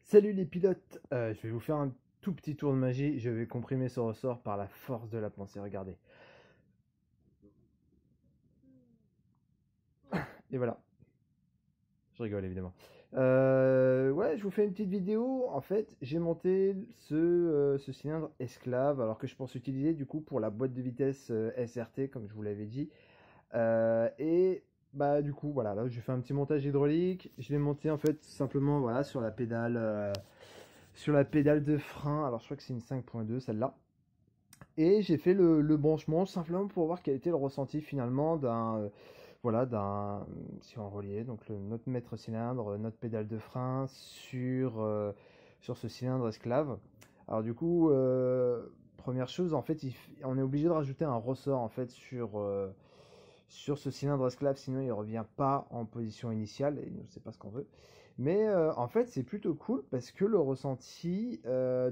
Salut les pilotes, je vais vous faire un tout petit tour de magie. Je vais comprimer ce ressort par la force de la pensée. Regardez. Et voilà. Je rigole évidemment. Ouais, je vous fais une petite vidéo. En fait, j'ai monté ce cylindre esclave, alors que je pense utiliser du coup pour la boîte de vitesse SRT, comme je vous l'avais dit. Et bah du coup, voilà, là j'ai fait un petit montage hydraulique. Je l'ai monté en fait simplement voilà sur la pédale de frein. Alors je crois que c'est une 5.2 celle-là. Et j'ai fait le branchement simplement pour voir quel était le ressenti finalement voilà, si on reliait donc notre maître cylindre, notre pédale de frein sur ce cylindre esclave. Alors du coup, première chose, en fait, on est obligé de rajouter un ressort en fait sur ce cylindre esclave, sinon il ne revient pas en position initiale et nous, c'est pas ce qu'on veut. Mais en fait, c'est plutôt cool parce que le ressenti,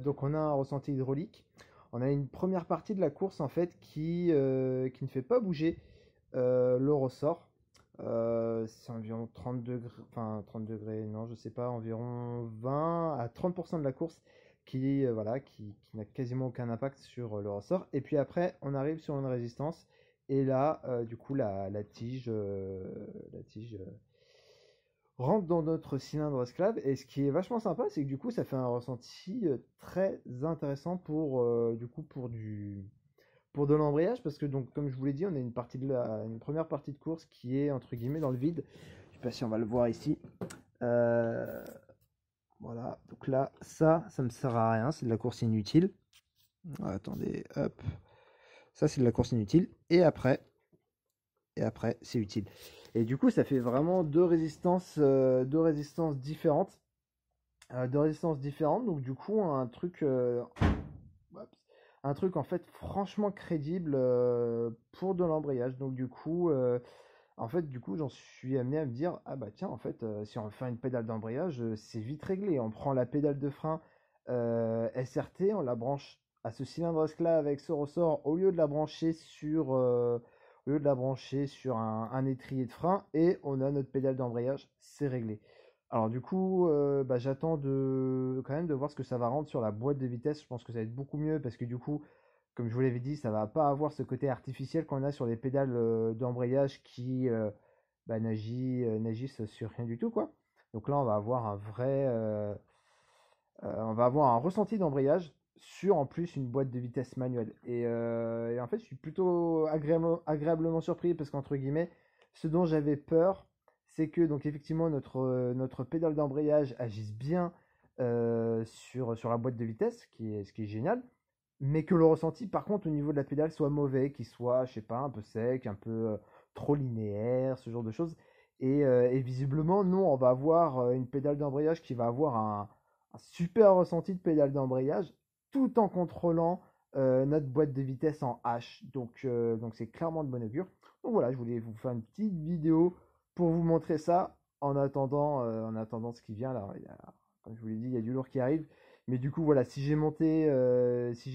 donc on a un ressenti hydraulique. On a une première partie de la course en fait qui ne fait pas bouger le ressort. C'est environ 30 degrés, enfin 30 degrés, non, je sais pas, environ 20 à 30% de la course voilà, qui n'a quasiment aucun impact sur le ressort. Et puis après, on arrive sur une résistance. Et là, du coup, la tige rentre dans notre cylindre esclave. Et ce qui est vachement sympa, c'est que du coup, ça fait un ressenti très intéressant pour de l'embrayage. Parce que, donc, comme je vous l'ai dit, on a une première partie de course qui est entre guillemets dans le vide. Je sais pas si on va le voir ici. Euh, voilà. Donc là, ça me sert à rien. C'est de la course inutile. Attendez, hop. Ça, c'est de la course inutile. Et après, c'est utile. Et du coup, ça fait vraiment deux résistances différentes. Deux résistances différentes. Donc, du coup, un truc en fait franchement crédible pour de l'embrayage. Donc, du coup, du coup, j'en suis amené à me dire, ah bah tiens, en fait, si on fait une pédale d'embrayage, c'est vite réglé. On prend la pédale de frein SRT, on la branche à ce cylindre esclave avec ce ressort au lieu de la brancher sur un étrier de frein et on a notre pédale d'embrayage, c'est réglé. Alors du coup, j'attends quand même de voir ce que ça va rendre sur la boîte de vitesse. Je pense que ça va être beaucoup mieux parce que du coup, comme je vous l'avais dit, ça va pas avoir ce côté artificiel qu'on a sur les pédales d'embrayage qui n'agissent sur rien du tout, quoi. Donc là, on va avoir un ressenti d'embrayage sur en plus une boîte de vitesse manuelle. Et en fait, je suis plutôt agréablement surpris parce qu'entre guillemets, ce dont j'avais peur, c'est que donc effectivement notre pédale d'embrayage agisse bien sur la boîte de vitesse, ce qui est génial, mais que le ressenti par contre au niveau de la pédale soit mauvais, qu'il soit, je sais pas, un peu sec, un peu trop linéaire, ce genre de choses. Et visiblement, nous, on va avoir une pédale d'embrayage qui va avoir un super ressenti de pédale d'embrayage tout en contrôlant notre boîte de vitesse en H. Donc c'est clairement de bon augure. Donc voilà, je voulais vous faire une petite vidéo pour vous montrer ça en attendant ce qui vient. Là, comme je vous l'ai dit, il y a du lourd qui arrive. Mais du coup, voilà, si j'ai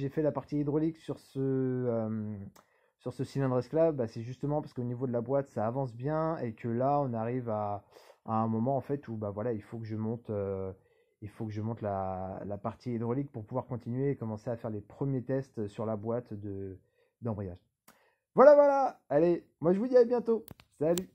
fait la partie hydraulique sur ce cylindre esclave, bah, c'est justement parce qu'au niveau de la boîte, ça avance bien et que là, on arrive à un moment en fait où bah voilà, il faut que je monte la partie hydraulique pour pouvoir continuer et commencer à faire les premiers tests sur la boîte d'embrayage. Voilà, voilà. Allez, moi je vous dis à bientôt. Salut.